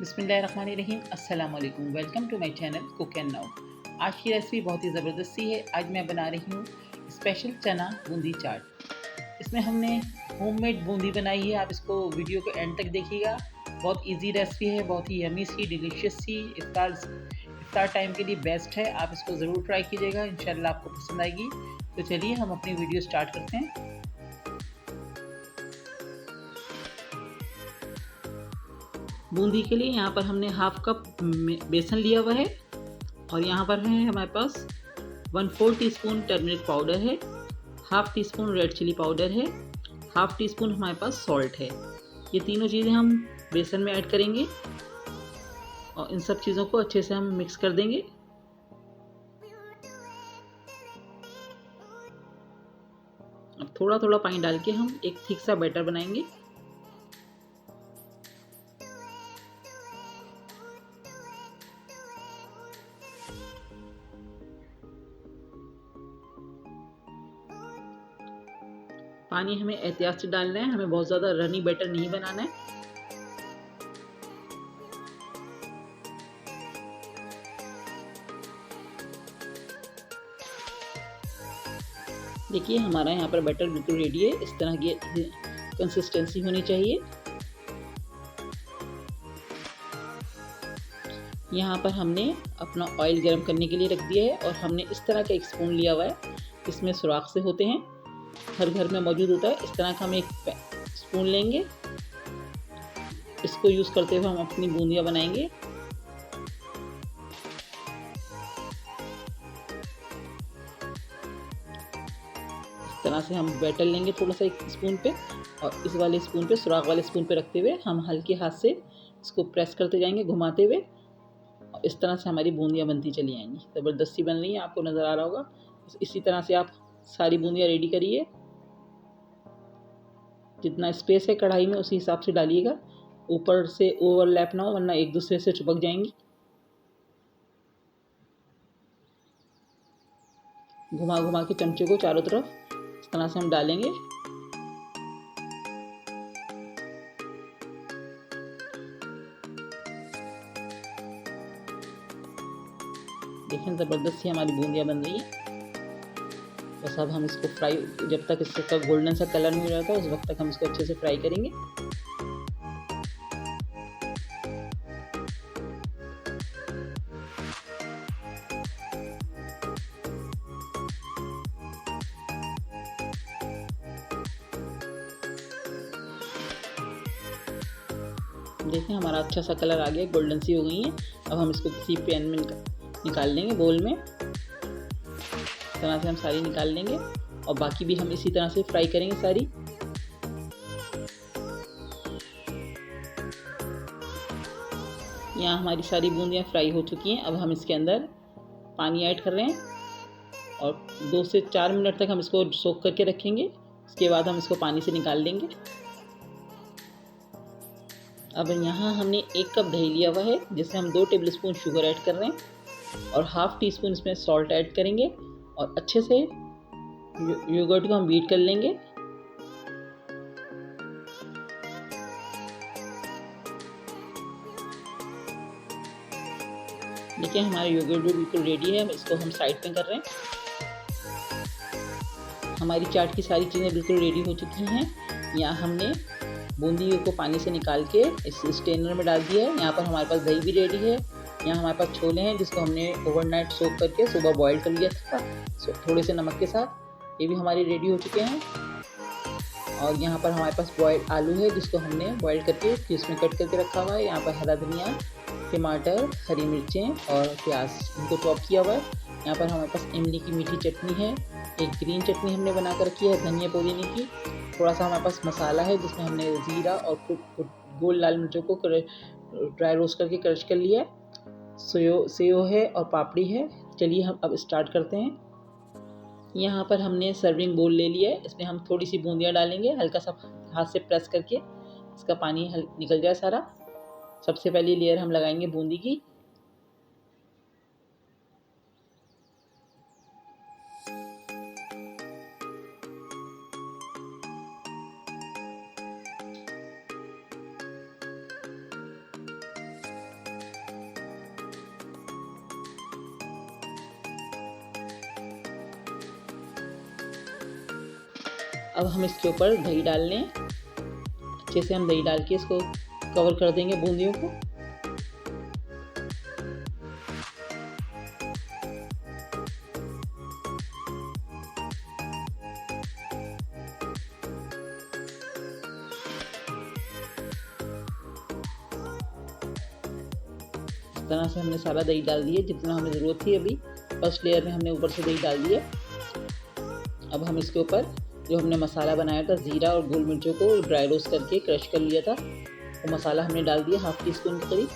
बिस्मिल्लाहिर्रहमानिर्रहीम। अस्सलाम वालेकुम। Welcome to my channel cook and now. आज की रेसिपी बहुत ही ज़बरदस्त सी है। आज मैं बना रही हूँ स्पेशल चना बूंदी चाट। इसमें हमने होममेड बूंदी बनाई है। आप इसको वीडियो को एंड तक देखिएगा। बहुत इजी रेसिपी है, बहुत ही यमी सी, डिलीशियस सी, इफ्तार टाइम के लिए बेस्ट है। आप इसको ज़रूर ट्राई कीजिएगा, इंशाल्लाह आपको पसंद आएगी। तो चलिए हम अपनी वीडियो स्टार्ट करते हैं। बूंदी के लिए यहाँ पर हमने हाफ कप बेसन लिया हुआ है और यहाँ पर है हमारे पास 1/4 टीस्पून टर्मरिक पाउडर है, half teaspoon red chilli powder है, हाफ टी स्पून हमारे पास सॉल्ट है। ये तीनों चीज़ें हम बेसन में ऐड करेंगे और इन सब चीज़ों को अच्छे से हम मिक्स कर देंगे। अब थोड़ा थोड़ा पानी डाल के हम एक थिक सा बैटर बनाएंगे। पानी हमें एहतियात से डालना है, हमें बहुत ज़्यादा रनी बैटर नहीं बनाना है। देखिए हमारा यहाँ पर बैटर बिल्कुल रेडी है। इस तरह की कंसिस्टेंसी होनी चाहिए। यहाँ पर हमने अपना ऑयल गर्म करने के लिए रख दिया है और हमने इस तरह का एक स्पून लिया हुआ है, इसमें सुराख से होते हैं, हर घर में मौजूद होता है। इस तरह का हम एक स्पून लेंगे, इसको यूज़ करते हुए हम अपनी बूंदियाँ बनाएंगे। इस तरह से हम बैटर लेंगे थोड़ा सा एक स्पून पे और इस वाले स्पून पे, सुराख वाले स्पून पे रखते हुए हम हल्के हाथ से इसको प्रेस करते जाएंगे, घुमाते हुए। और इस तरह से हमारी बूंदियाँ बनती चली आएंगी। ज़बरदस्ती बन रही है, आपको नज़र आ रहा होगा। इसी तरह से आप सारी बूंदियाँ रेडी करिए। जितना स्पेस है कढ़ाई में उसी हिसाब से डालिएगा, ऊपर से ओवरलैप ना हो वरना एक दूसरे से चिपक जाएंगी। घुमा घुमा के चमचे को चारों तरफ इस तरह से हम डालेंगे। देखें ज़बरदस्त सी हमारी बूंदियाँ बन रही हैं। बस अब हम इसको फ्राई, जब तक इसका गोल्डन सा कलर नहीं हो जाता उस वक्त तक हम इसको अच्छे से फ्राई करेंगे। देखें हमारा अच्छा सा कलर आ गया, गोल्डन सी हो गई है। अब हम इसको किसी पैन में निकाल लेंगे, बोल में। इस तरह से हम सारी निकाल लेंगे और बाकी भी हम इसी तरह से फ्राई करेंगे सारी। यहाँ हमारी सारी बूंदियाँ फ्राई हो चुकी हैं। अब हम इसके अंदर पानी ऐड कर रहे हैं और 2 से 4 मिनट तक हम इसको सोक करके रखेंगे। उसके बाद हम इसको पानी से निकाल लेंगे। अब यहाँ हमने 1 कप दही लिया हुआ है, जिसमें हम 2 टेबलस्पून शुगर ऐड कर रहे हैं और हाफ टी स्पून इसमें सॉल्ट ऐड करेंगे और अच्छे से योगर्ट को हम बीट कर लेंगे। देखिए हमारा योगर्ट भी बिल्कुल रेडी है। इसको हम साइड में कर रहे हैं। हमारी चाट की सारी चीज़ें बिल्कुल रेडी हो चुकी हैं। यहाँ हमने बूंदी को पानी से निकाल के इस स्ट्रेनर में डाल दिया है। यहाँ पर हमारे पास दही भी रेडी है। यहाँ हमारे पास छोले हैं जिसको हमने ओवरनाइट सोक करके सुबह बॉईल कर लिया था थोड़े से नमक के साथ। ये भी हमारे रेडी हो चुके हैं। और यहाँ पर हमारे पास बॉइल्ड आलू है जिसको हमने बॉईल करके इसमें कट करके रखा हुआ है। यहाँ पर हरा धनिया, टमाटर, हरी मिर्चें और प्याज इनको चॉप किया हुआ है। यहाँ पर हमारे पास इमली की मीठी चटनी है, एक ग्रीन चटनी हमने बना कर रखी है धनिया पुदीने की। थोड़ा सा हमारे पास मसाला है जिसमें हमने ज़ीरा और गोल लाल मिर्चों को ड्राई रोस्ट करके क्रश कर लिया है। सेव है और पापड़ी है। चलिए हम अब स्टार्ट करते हैं। यहाँ पर हमने सर्विंग बोल ले लिया है। इसमें हम थोड़ी सी बूंदियाँ डालेंगे, हल्का सा हाथ से प्रेस करके इसका पानी निकल जाए सारा। सबसे पहली लेयर हम लगाएंगे बूंदी की। अब हम इसके ऊपर दही डाल लें। अच्छे से हम दही डाल के इसको कवर कर देंगे बूंदियों को। इस तरह से हमने सारा दही डाल दिया जितना हमें ज़रूरत थी। अभी फर्स्ट लेयर में हमने ऊपर से दही डाल दिया। अब हम इसके ऊपर जो हमने मसाला बनाया था, ज़ीरा और गोल मिर्चों को ड्राई रोस्ट करके क्रश कर लिया था, वो मसाला हमने डाल दिया 1/2 टीस्पून के करीब।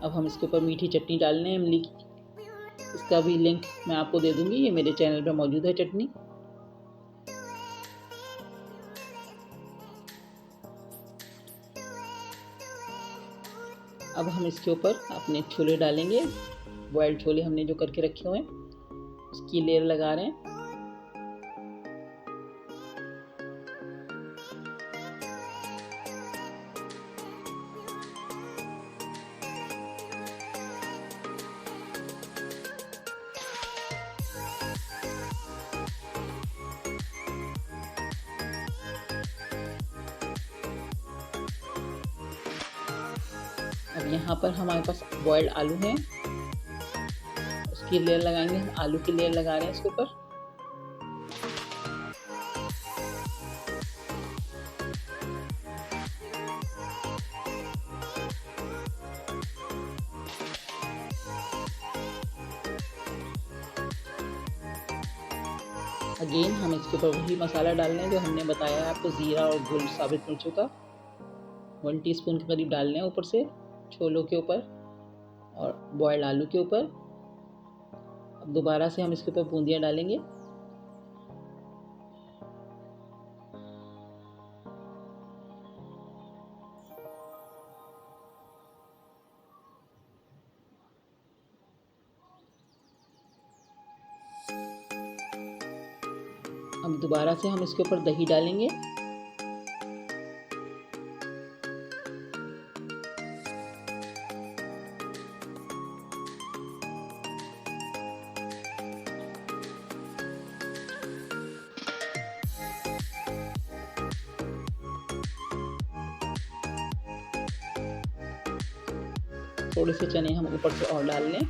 अब हम इसके ऊपर मीठी चटनी डाल रहे हैं इमली की। इसका भी लिंक मैं आपको दे दूँगी, ये मेरे चैनल पर मौजूद है चटनी। अब हम इसके ऊपर अपने छोले डालेंगे। बॉयल्ड छोले हमने जो करके रखे हुए हैं उसकी लेयर लगा रहे हैं। अब यहाँ पर हमारे पास बॉयल्ड आलू है, उसकी लेयर लगाएंगे। हम आलू की लेयर लगा रहे हैं इसके ऊपर। अगेन हम इसके ऊपर वही मसाला डाल रहे हैं जो हमने बताया है आपको, ज़ीरा और गोल साबित मिर्चों का 1 टीस्पून के करीब डाल रहे हैं ऊपर से छोलों के ऊपर और बॉयल्ड आलू के ऊपर। अब दोबारा से हम इसके ऊपर बूंदियाँ डालेंगे। अब दोबारा से हम इसके ऊपर दही डालेंगे। थोड़े से चने हम ऊपर से और डाल लें।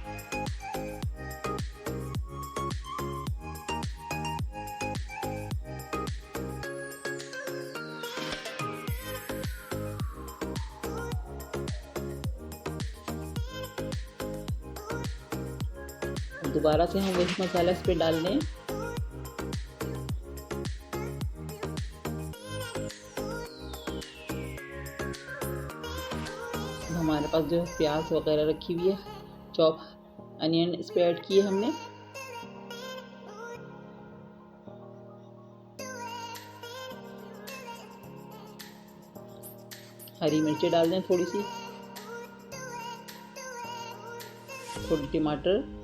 दोबारा से हम वही मसाला इस पे डाल दें। हमारे पास जो प्याज वगैरह रखी हुई है, चॉप अनियन इस पे ऐड किए हमने। हरी मिर्ची डाल दें थोड़ी सी, थोड़ी टमाटर,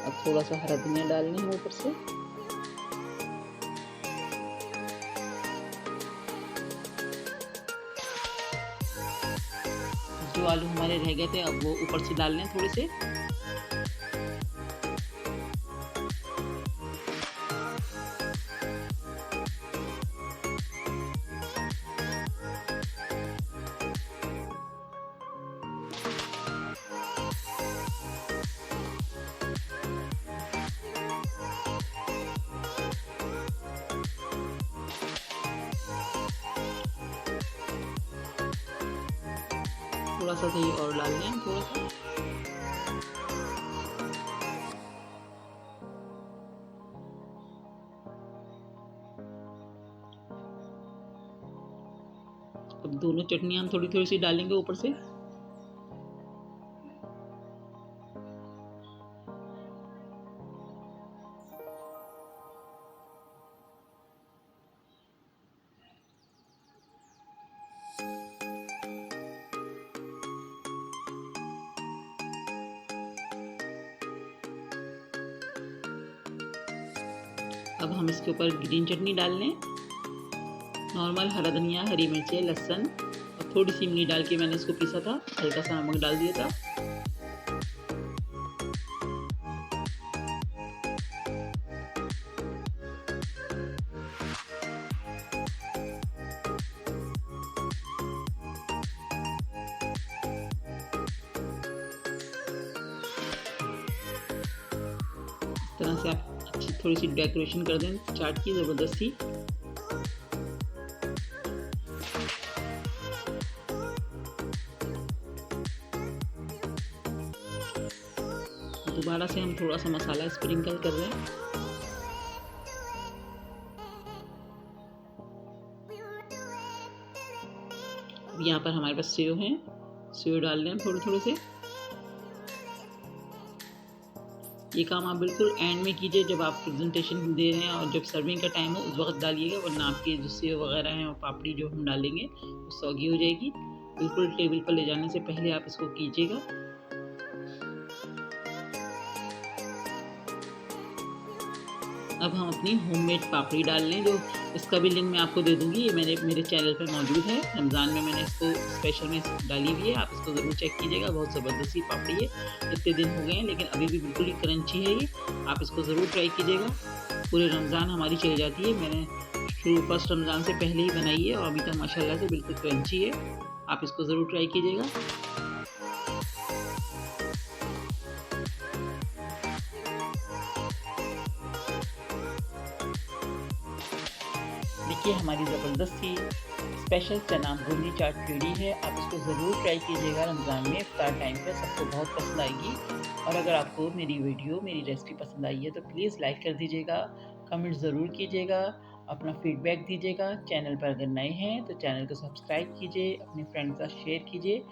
अब थोड़ा सा हरा धनिया डालनी है ऊपर से। जो आलू हमारे रह गए थे अब वो ऊपर से डाल लें थोड़े से। थोड़ा सा दही और डाल लें, थोड़ा सा। अब दोनों चटनियाँ हम थोड़ी थोड़ी सी डालेंगे ऊपर से। अब हम इसके ऊपर ग्रीन चटनी डाल लें। नॉर्मल हरा धनिया, हरी मिर्चें, लहसुन और थोड़ी सी इमली डाल के मैंने इसको पीसा था, हल्का सा नमक डाल दिया था। इस तरह से आप अच्छी थोड़ी सी डेकोरेशन कर दें चाट की ज़बरदस्ती। दोबारा से हम थोड़ा सा मसाला स्प्रिंकल कर रहे हैं। अब यहाँ पर हमारे पास सेव हैं, सेव डाल रहे हैं थोड़े थोड़े से। ये काम आप बिल्कुल एंड में कीजिए, जब आप प्रेजेंटेशन दे रहे हैं और जब सर्विंग का टाइम हो उस वक्त डालिएगा, वरना आपके जो सेव वगैरह हैं और पापड़ी जो हम डालेंगे वो सौगी हो जाएगी। बिल्कुल टेबल पर ले जाने से पहले आप इसको कीजिएगा। अब हम अपनी होममेड पापड़ी डाल लें, जो इसका भी लिंक मैं आपको दे दूँगी। ये मेरे चैनल पे मौजूद है। रमज़ान में मैंने इसको स्पेशल में डाली हुई है, आप इसको ज़रूर चेक कीजिएगा। बहुत ज़बरदस्त सी पापड़ी है। इतने दिन हो गए हैं लेकिन अभी भी बिल्कुल ही क्रंची है ये। आप इसको ज़रूर ट्राई कीजिएगा। पूरे रमज़ान हमारी चली जाती है। मैंने फर्स्ट रमज़ान से पहले ही बनाई है और अभी तक माशाल्लाह से बिल्कुल क्रंची है। आप इसको ज़रूर ट्राई कीजिएगा। देखिए हमारी ज़बरदस्त सी स्पेशल चना बूंदी चाट रेडी है। आप इसको ज़रूर ट्राई कीजिएगा रमज़ान में इफ्तार टाइम पे, सबको बहुत पसंद आएगी। और अगर आपको मेरी रेसिपी पसंद आई है तो प्लीज़ लाइक कर दीजिएगा, कमेंट ज़रूर कीजिएगा, अपना फीडबैक दीजिएगा। चैनल पर अगर नए हैं तो चैनल को सब्सक्राइब कीजिए, अपने फ्रेंड के साथ शेयर कीजिए।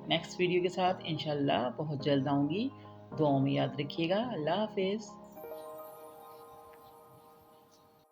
नेक्स्ट वीडियो के साथ इंशाल्लाह बहुत जल्द आऊँगी। दुआओं में याद रखिएगा। अल्लाह हाफ़िज़।